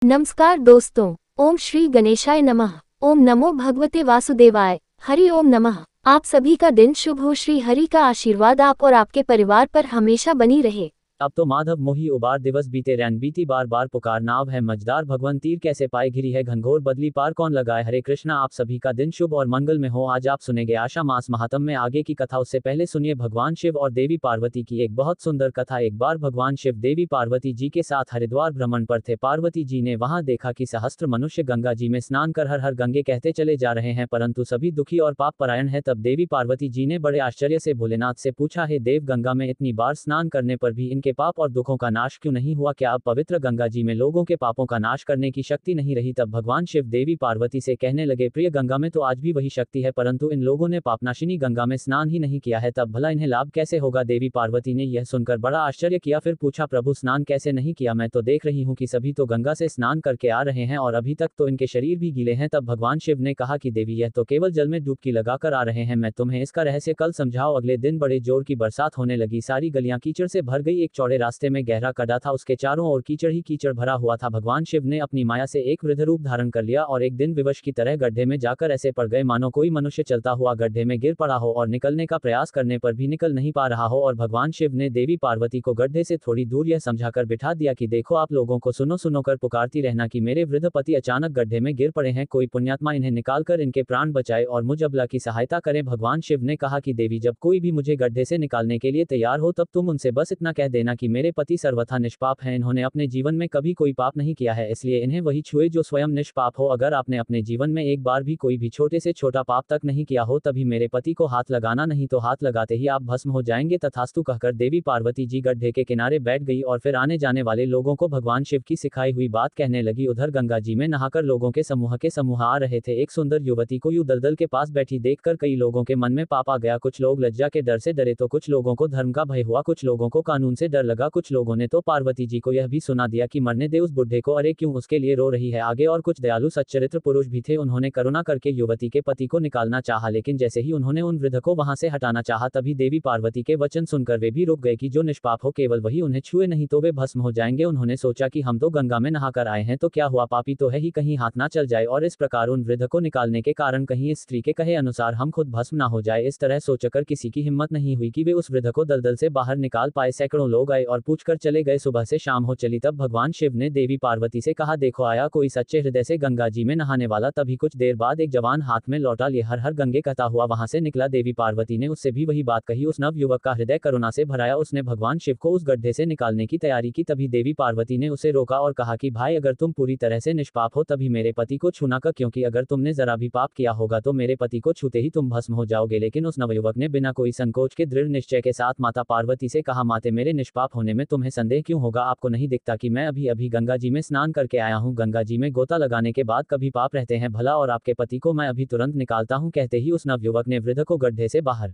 नमस्कार दोस्तों। ओम श्री गणेशाय नमः। ओम नमो भगवते वासुदेवाय। हरि ओम नमः। आप सभी का दिन शुभ हो। श्री हरि का आशीर्वाद आप और आपके परिवार पर हमेशा बनी रहे। अब तो माधव मोही उबार दिवस बीते रैन बीती बार बार पुकार नाव है मझदार भगवन तीर कैसे पाए घिरी है घनघोर बदली पार कौन लगाए। हरे कृष्णा। आप सभी का दिन शुभ और मंगल में हो। आज आप सुनेंगे आषाढ़ मास महात्म में आगे की कथा। उससे पहले सुनिए भगवान शिव और देवी पार्वती की एक बहुत सुंदर कथा। एक बार भगवान शिव देवी पार्वती जी के साथ हरिद्वार भ्रमण पर थे। पार्वती जी ने वहां देखा कि सहस्त्र मनुष्य गंगा जी में स्नान कर हर हर गंगे कहते चले जा रहे हैं, परंतु सभी दुखी और पाप परायण है। तब देवी पार्वती जी ने बड़े आश्चर्य से भोलेनाथ से पूछा, हे देव, गंगा में इतनी बार स्नान करने पर भी इनके पाप और दुखों का नाश क्यों नहीं हुआ? क्या अब पवित्र गंगा जी में लोगों के पापों का नाश करने की शक्ति नहीं रही? तब भगवान शिव देवी पार्वती से कहने लगे, प्रिय, गंगा में तो आज भी वही शक्ति है, परंतु इन लोगों ने पापनाशिनी गंगा में स्नान ही नहीं किया है, तब भला इन्हें लाभ कैसे होगा? देवी पार्वती ने यह सुनकर बड़ा आश्चर्य किया। फिर पूछा, प्रभु, स्नान कैसे नहीं किया? मैं तो देख रही हूँ कि सभी तो गंगा से स्नान करके आ रहे हैं और अभी तक तो इनके शरीर भी गीले हैं। तब भगवान शिव ने कहा कि देवी, यह तो केवल जल में डुबकी लगाकर आ रहे हैं, मैं तुम्हें इसका रहस्य कल समझाओ। अगले दिन बड़े जोर की बरसात होने लगी। सारी गलियां कीचड़ से भर गई। एक चौड़े रास्ते में गहरा गड्ढा था, उसके चारों ओर कीचड़ ही कीचड़ भरा हुआ था। भगवान शिव ने अपनी माया से एक वृद्ध रूप धारण कर लिया और एक दिन विवश की तरह गड्ढे में जाकर ऐसे पड़ गए मानो कोई मनुष्य चलता हुआ गड्ढे में गिर पड़ा हो और निकलने का प्रयास करने पर भी निकल नहीं पा रहा हो। और भगवान शिव ने देवी पार्वती को गड्ढे से थोड़ी दूर यह समझाकर बिठा दिया कि देखो, आप लोगों को सुनो सुनो कर पुकारती रहना कि मेरे वृद्ध पति अचानक गड्ढे में गिर पड़े हैं, कोई पुण्यात्मा इन्हें निकालकर इनके प्राण बचाए और मुझ अबला की सहायता करे। भगवान शिव ने कहा कि देवी, जब कोई भी मुझे गड्ढे से निकालने के लिए तैयार हो तब तुम उनसे बस इतना कह देना कि मेरे पति सर्वथा निष्पाप हैं, इन्होंने अपने जीवन में कभी कोई पाप नहीं किया है, इसलिए इन्हें वही छुए जो स्वयं निष्पाप हो। अगर आपने अपने जीवन में एक बार भी कोई भी छोटे से छोटा पाप तक नहीं किया हो तभी मेरे पति को हाथ लगाना, नहीं तो हाथ लगाते ही आप भस्म हो जाएंगे। तथास्तु कहकर देवी पार्वती जी गड्ढे के किनारे बैठ गई और फिर आने जाने वाले लोगों को भगवान शिव की सिखाई हुई बात कहने लगी। उधर गंगा जी में नहाकर लोगों के समूह आ रहे थे। एक सुंदर युवती को यूं दलदल के पास बैठी देखकर कई लोगों के मन में पाप आ गया। कुछ लोग लज्जा के डर से डरे तो कुछ लोगों को धर्म का भय हुआ, कुछ लोगों को कानून से डर लगा, कुछ लोगों ने तो पार्वती जी को यह भी सुना दिया कि मरने दे उस बुढ़े को, अरे क्यों उसके लिए रो रही है। आगे और कुछ दयालु सच्चरित्र पुरुष भी थे, उन्होंने करुणा करके युवती के पति को निकालना चाहा, लेकिन जैसे ही उन्होंने उन वृद्ध को वहां से हटाना चाहा तभी देवी पार्वती के वचन सुनकर वे भी रुक गए कि जो निष्पाप हो केवल वही उन्हें छुए, नहीं तो वे भस्म हो जाएंगे। उन्होंने सोचा कि हम तो गंगा में नहाकर आए हैं तो क्या हुआ, पापी तो है ही, कहीं हाथ ना चल जाए, और इस प्रकार उन वृद्ध को निकालने के कारण कहीं इस स्त्री के कहे अनुसार हम खुद भस्म ना हो जाए। इस तरह सोचकर किसी की हिम्मत नहीं हुई कि वे उस वृद्ध को दलदल से बाहर निकाल पाए। सैकड़ों लोग आए और पूछकर चले गए। सुबह से शाम हो चली तब भगवान शिव ने देवी पार्वती से कहा, देखो आया कोई सच्चे हृदय से गंगा जी में नहाने वाला। तभी कुछ देर बाद एक जवान हाथ में लौटा लिए हर हर गंगे कहता हुआ वहां से निकला। देवी पार्वती ने उससे भी वही बात कही। उस नव युवक का हृदय करुणा से भराया, उसने भगवान शिव को उस गड्ढे से निकालने की तैयारी की। तभी देवी पार्वती ने उसे रोका और कहा कि भाई, अगर तुम पूरी तरह से निष्पाप हो तभी मेरे पति को छूना कर, क्योंकि अगर तुमने जरा भी पाप किया होगा तो मेरे पति को छूते ही तुम भस्म हो जाओगे। लेकिन उस नवयुवक ने बिना कोई संकोच के दृढ़ निश्चय के साथ माता पार्वती से कहा, माते, मेरे निष्पाप होने में तुम्हें संदेह क्यों होगा? आपको नहीं दिखता कि मैं अभी अभी गंगा जी में स्नान करके आया हूँ? गंगा जी में गोता लगाने के बाद कभी पाप रहते हैं भला? और आपके पति को मैं अभी तुरंत निकालता हूँ। कहते ही उस नवयुवक ने वृद्ध को गड्ढे से बाहर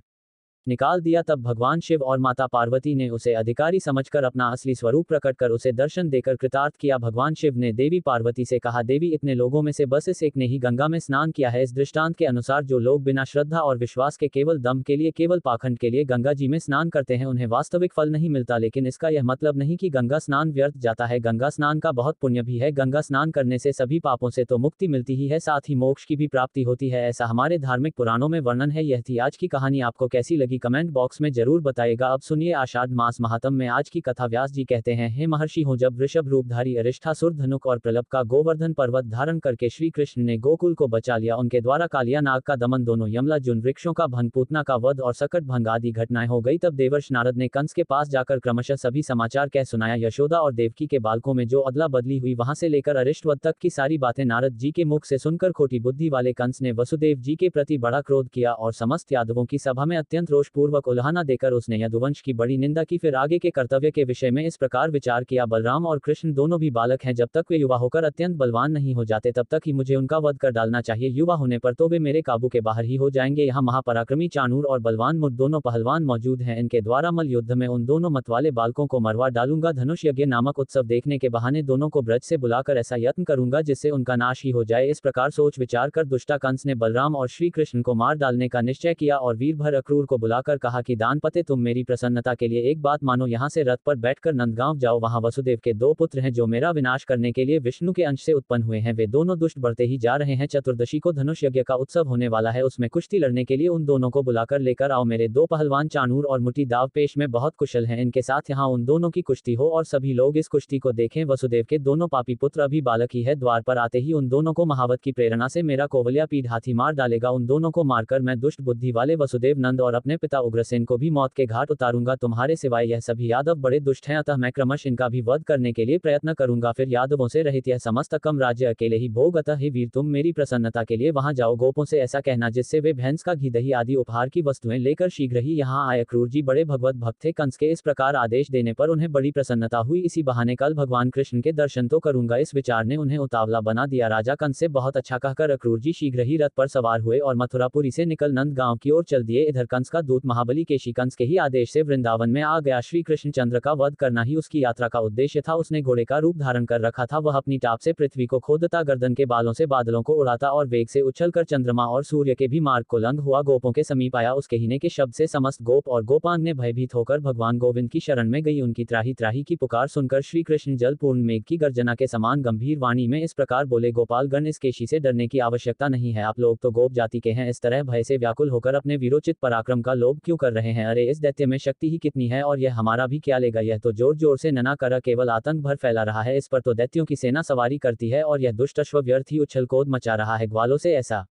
निकाल दिया। तब भगवान शिव और माता पार्वती ने उसे अधिकारी समझकर अपना असली स्वरूप प्रकट कर उसे दर्शन देकर कृतार्थ किया। भगवान शिव ने देवी पार्वती से कहा, देवी, इतने लोगों में से बस इस एक ने ही गंगा में स्नान किया है। इस दृष्टांत के अनुसार जो लोग बिना श्रद्धा और विश्वास के केवल दम के लिए, केवल पाखंड के लिए गंगा जी में स्नान करते हैं उन्हें वास्तविक फल नहीं मिलता। लेकिन इसका यह मतलब नहीं कि गंगा स्नान व्यर्थ जाता है। गंगा स्नान का बहुत पुण्य भी है। गंगा स्नान करने से सभी पापों से तो मुक्ति मिलती ही है, साथ ही मोक्ष की भी प्राप्ति होती है, ऐसा हमारे धार्मिक पुराणों में वर्णन है। यह थी आज की कहानी। आपको कैसी लगी कमेंट बॉक्स में जरूर बताइएगा। अब सुनिए आषाढ़ मास महात्म में आज की कथा। व्यास जी कहते हैं, हे महर्षि हो, जब वृषभ रूपधारी अरिष्ठासुर धनुक और प्रलभ का गोवर्धन पर्वत धारण करके श्री कृष्ण ने गोकुल को बचा लिया, उनके द्वारा कालिया नाग का दमन, दोनों यमला जुन वृक्षों का भंग, पूतना का वध और सकट भंग आदि घटनाएं हो गई, तब देवर्षि नारद ने कंस के पास जाकर क्रमशः सभी समाचार कह सुनाया। यशोदा और देवकी के बालकों में जो अदला बदली हुई वहां से लेकर अरिष्टवध तक की सारी बातें नारद जी के मुख से सुनकर खोटी बुद्धि वाले कंस ने वसुदेव जी के प्रति बड़ा क्रोध किया और समस्त यादवों की सभा में अत्यंत रोषपूर्वक उल्हाना देकर उसने यदुवंश की बड़ी निंदा की। फिर आगे के कर्तव्य के विषय में इस प्रकार विचार किया, बलराम और कृष्ण दोनों भी बालक हैं, जब तक वे युवा होकर अत्यंत बलवान नहीं हो जाते तब तक ही मुझे उनका वध कर डालना चाहिए। युवा होने पर तो वे मेरे काबू के बाहर ही हो जाएंगे। यहाँ महापराक्रमी चाणूर और बलवान मुझ दोनों पहलवान मौजूद हैं, इनके द्वारा मल युद्ध में उन दोनों मतवाले बालकों को मरवा डालूंगा। धनुष यज्ञ नामक उत्सव देखने के बहाने दोनों को ब्रज से बुलाकर ऐसा यत्न करूंगा जिससे उनका नाश ही हो जाए। इस प्रकार सोच विचार कर दुष्टा कंस ने बलराम और श्री कृष्ण को मार डालने का निश्चय किया और वीरभर अक्रूर को बुला बुलाकर कहा कि दानपते, तुम मेरी प्रसन्नता के लिए एक बात मानो, यहाँ से रथ पर बैठकर नंदगांव जाओ। वहाँ वसुदेव के 2 पुत्र हैं जो मेरा विनाश करने के लिए विष्णु के अंश से उत्पन्न हुए हैं। वे दोनों दुष्ट बढ़ते ही जा रहे हैं। चतुर्दशी को धनुष यज्ञ का उत्सव होने वाला है, उसमें कुश्ती लड़ने के लिए उन दोनों को बुलाकर लेकर आओ। मेरे 2 पहलवान चाणूर और मुटी दाव पेश में बहुत कुशल हैं, इनके साथ यहाँ उन दोनों की कुश्ती हो और सभी लोग इस कुश्ती को देखें। वसुदेव के दोनों पापी पुत्र अभी बालक ही है। द्वार पर आते ही उन दोनों को महावत की प्रेरणा से मेरा कोवलिया पीढ़ हाथी मार डालेगा। उन दोनों को मारकर मैं दुष्ट बुद्धि वाले वसुदेव नंद और अपने पिता उग्रसेन को भी मौत के घाट उतारूंगा। तुम्हारे सिवाय यह सभी यादव बड़े दुष्ट हैं, अतः मैं क्रमश इनका भी वध करने के लिए प्रयत्न करूंगा। फिर यादवों से रहित यह समस्त कम राज्य अकेले ही भोग। अतः हे वीर, तुम मेरी प्रसन्नता के लिए वहां जाओ। गोपों से ऐसा कहना जिससे वे भैंस का घी, दही आदि उपहार की वस्तुएं लेकर शीघ्र ही यहाँ आए। क्रूर जी बड़े भगवत भक्त थे। कंस के इस प्रकार आदेश देने पर उन्हें बड़ी प्रसन्नता हुई। इसी बहाने कल भगवान कृष्ण के दर्शन तो करूंगा, इस विचार ने उन्हें उतावला बना दिया। राजा कंस से बहुत अच्छा कहकर अक्रूर जी शीघ्र ही रथ पर सवार हुए और मथुरापुरी से निकल नंदगांव की ओर चल दिए। इधर कंस का दूत महाबली केशी कंस के ही आदेश से वृंदावन में आ गया। श्री कृष्णचंद्र का वध करना ही उसकी यात्रा का उद्देश्य था। उसने घोड़े का रूप धारण कर रखा था। वह अपनी टाप से पृथ्वी को खोदता, गर्दन के बालों से बादलों को उड़ाता और वेग से उछलकर चंद्रमा और सूर्य के भी मार्ग को लंघ हुआ गोपों के समीप आया। उसके हीने के शब्द से समस्त गोप और गोपांग ने भयभीत होकर भगवान गोविंद की शरण में गई। उनकी त्राही त्राही की पुकार सुनकर श्री कृष्ण जल पूर्ण मेघ की गर्जना के समान गंभीर वाणी में इस प्रकार बोले, गोपालगण, इस केशी से डरने की आवश्यकता नहीं है। आप लोग तो गोप जाति के हैं, इस तरह भय से व्याकुल होकर अपने वीरोचित पराक्रम का लोभ क्यों कर रहे हैं? अरे इस दैत्य में शक्ति ही कितनी है और यह हमारा भी क्या लेगा? यह तो जोर जोर से नना कर केवल आतंक भर फैला रहा है। इस पर तो दैत्यों की सेना सवारी करती है और यह दुष्ट अश्व व्यर्थ ही उछल कूद मचा रहा है। ग्वालों से ऐसा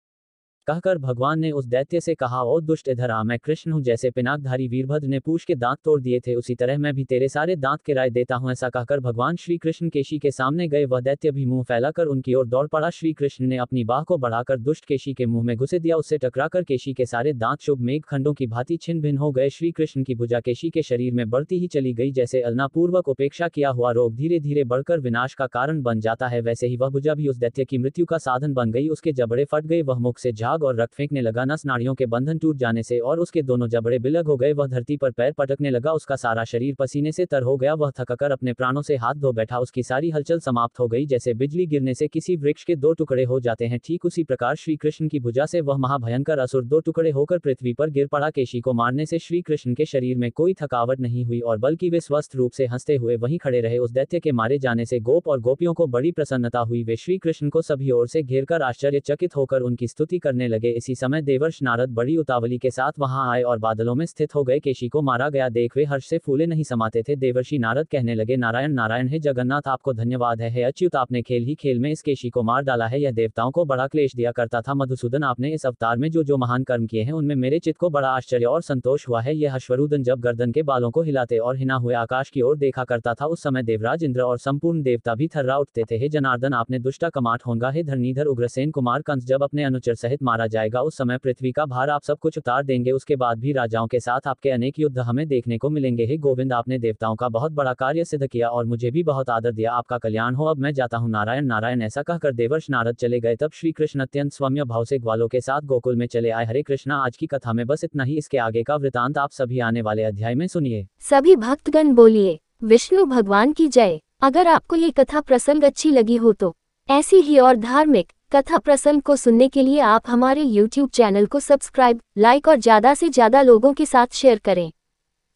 कहकर भगवान ने उस दैत्य से कहा, ओ दुष्ट, इधर आ, मैं कृष्ण हूँ। जैसे पिनाकधारी वीरभद्र ने पूछ के दांत तोड़ दिए थे, उसी तरह मैं भी तेरे सारे दांत किराए देता हूँ। ऐसा कहकर भगवान श्री कृष्ण केशी के सामने गए। वह दैत्य भी मुंह फैलाकर उनकी ओर दौड़ पड़ा। श्री कृष्ण ने अपनी बाह को बढ़ाकर दुष्ट केशी के मुंह में घुसे दिया। उससे टकराकर केशी के सारे दांत शुभ मेघ खंडों की भांति छिन्न भिन्न हो गए। श्री कृष्ण की भुजा केशी के शरीर में बढ़ती ही चली गई। जैसे अलनापूर्वक उपेक्षा किया हुआ रोग धीरे धीरे बढ़कर विनाश का कारण बन जाता है, वैसे ही वह भुजा भी उस दैत्य की मृत्यु का साधन बन गई। उसके जबड़े फट गए, वह मुख से झाग और रक्त फेंकने लगा। नस नाड़ियों के बंधन टूट जाने से और उसके दोनों जबड़े बिलग हो गए। वह धरती पर पैर पटकने लगा। उसका सारा शरीर पसीने से तर हो गया। वह थककर अपने प्राणों से हाथ धो बैठा। उसकी सारी हलचल समाप्त हो गई। जैसे बिजली गिरने से किसी वृक्ष के 2 टुकड़े हो जाते हैं, ठीक उसी प्रकार श्री कृष्ण की भुजा से वह महाभयंकर असुर 2 टुकड़े होकर पृथ्वी पर गिर पड़ा। केशी को मारने से श्री कृष्ण के शरीर में कोई थकावट नहीं हुई और बल्कि वे स्वस्थ रूप से हंसते हुए वहीं खड़े रहे। उस दैत्य के मारे जाने से गोप और गोपियों को बड़ी प्रसन्नता हुई। वे श्री कृष्ण को सभी ओर से घेरकर आश्चर्यचकित होकर उनकी स्तुति करने लगे। इसी समय देवर्ष नारद बड़ी उतावली के साथ वहां आए और बादलों में स्थित हो गए। केशी को मारा गया देख वे हर्ष से फूले नहीं समाते थे। देवर्षि नारद कहने लगे, नारायण नारायण, हे जगन्नाथ, आपको धन्यवाद है। हे अच्युत, आपने खेल ही खेल में इस केशी को मार डाला है। यह देवताओं को बड़ा क्लेश दिया करता था। मधुसूदन, आपने इस अवतार में जो जो महान कर्म किए हैं उनमें मेरे चित्त को बड़ा आश्चर्य और संतोष हुआ है। यह अश्वरूदन जब गर्दन के बालों को हिलाते और हिना हुए आकाश की ओर देखा करता था, उस समय देवराज इंद्र और संपूर्ण देवता भी थर्रा उठते थे। हे जनार्दन, आपने दुष्टा कमाट होगा। हे धरणीधर उग्रसेन कुमार कंस जब अपने अनुचर सहित मारा जाएगा, उस समय पृथ्वी का भार आप सब कुछ उतार देंगे। उसके बाद भी राजाओं के साथ आपके अनेक युद्ध हमें देखने को मिलेंगे। हे गोविंद, आपने देवताओं का बहुत बड़ा कार्य सिद्ध किया और मुझे भी बहुत आदर दिया। आपका कल्याण हो, अब मैं जाता हूँ। नारायण नारायण, ऐसा कहकर देवर्ष नारद चले गए। तब श्री कृष्ण अत्यंत सौम्य भाव से ग्वालों के साथ गोकुल में चले आए। हरे कृष्णा, आज की कथा में बस इतना ही। इसके आगे का वृतांत आप सभी आने वाले अध्याय में सुनिए। सभी भक्तगण बोलिए विष्णु भगवान की जय। अगर आपको ये कथा प्रसंग अच्छी लगी हो तो ऐसी ही और धार्मिक कथा प्रसंग को सुनने के लिए आप हमारे YouTube चैनल को सब्सक्राइब, लाइक और ज़्यादा से ज़्यादा लोगों के साथ शेयर करें।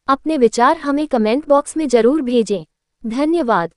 अपने विचार हमें कमेंट बॉक्स में जरूर भेजें। धन्यवाद।